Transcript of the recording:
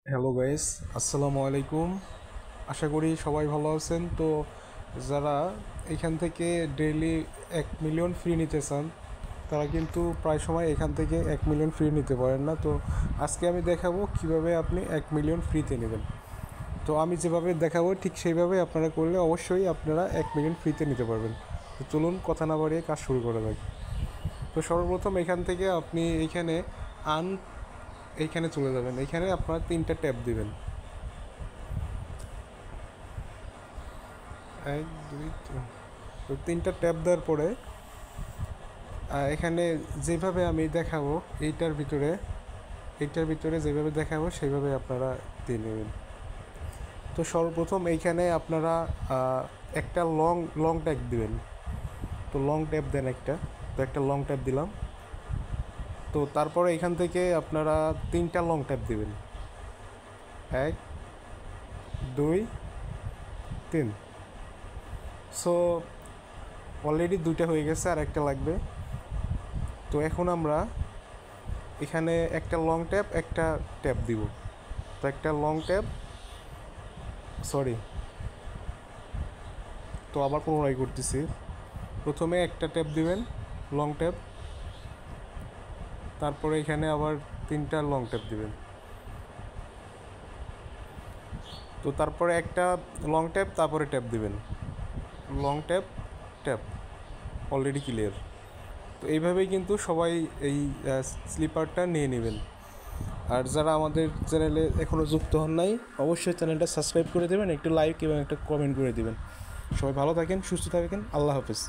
Hello guys, আসসালামু আলাইকুম। আশা করি সবাই ভালো আছেন। তো যারা এখান থেকে ডেইলি 1 মিলিয়ন ফ্রি নিতে চান তারা কিন্তু প্রায় সময় এখান থেকে 1 মিলিয়ন ফ্রি নিতে পারেন না। তো আজকে আমি দেখাবো কিভাবে আপনি 1 মিলিয়ন ফ্রিতে নেবেন। তো আমি যেভাবে দেখাবো ঠিক সেইভাবে আপনারা করলে অবশ্যই আপনারা 1 মিলিয়ন ফ্রিতে নিতে পারবেন। তো চলুন কথা না বাড়িয়ে কাজ শুরু করা যাক। তো সর্বপ্রথম এখান থেকে আপনি আন এইখানে চলে যাবেন। এইখানে আপনারা 3টা ট্যাব দিবেন, 1 2 3। তো 3টা ট্যাব দেওয়ার পরে এখানে যেভাবে আমি দেখাবো এইটার ভিতরে যেভাবে দেখাবো সেইভাবে আপনারা দিয়ে নেবেন। তো সর্বপ্রথম এইখানে আপনারা একটা লং লং ট্যাগ দিবেন। তো লং ট্যাব দেন একটা। তো একটা লং ট্যাব দিলাম। তো তারপরে এখান থেকে আপনারা 3টা লং ট্যাব দিবেন, 1 2 3। সো অলরেডি 2টা হয়ে গেছে, আর একটা লাগবে। তো এখন আমরা এখানে একটা লং ট্যাব একটা ট্যাব দিব। তো একটা লং ট্যাব, সরি, তো আবার পুনরায় করতেছি। প্রথমে একটা ট্যাব দিবেন, লং ট্যাব, তারপরে এখানে আবার 3টা লং ট্যাব দিবেন। তো তারপরে একটা লং ট্যাব, তারপরে ট্যাব দিবেন, long tab, tab, already clear. তো এইভাবেই কিন্তু সবাই এই স্লিপারটা নিয়ে নেবেন। আর যারা আমাদের চ্যানেলে এখনও যুক্ত হন নাই, অবশ্যই চ্যানেলটা সাবস্ক্রাইব করে দেবেন, একটু লাইক এবং একটা কমেন্ট করে দেবেন। সবাই ভালো থাকেন, সুস্থ থাকেন, আল্লাহ হাফেজ।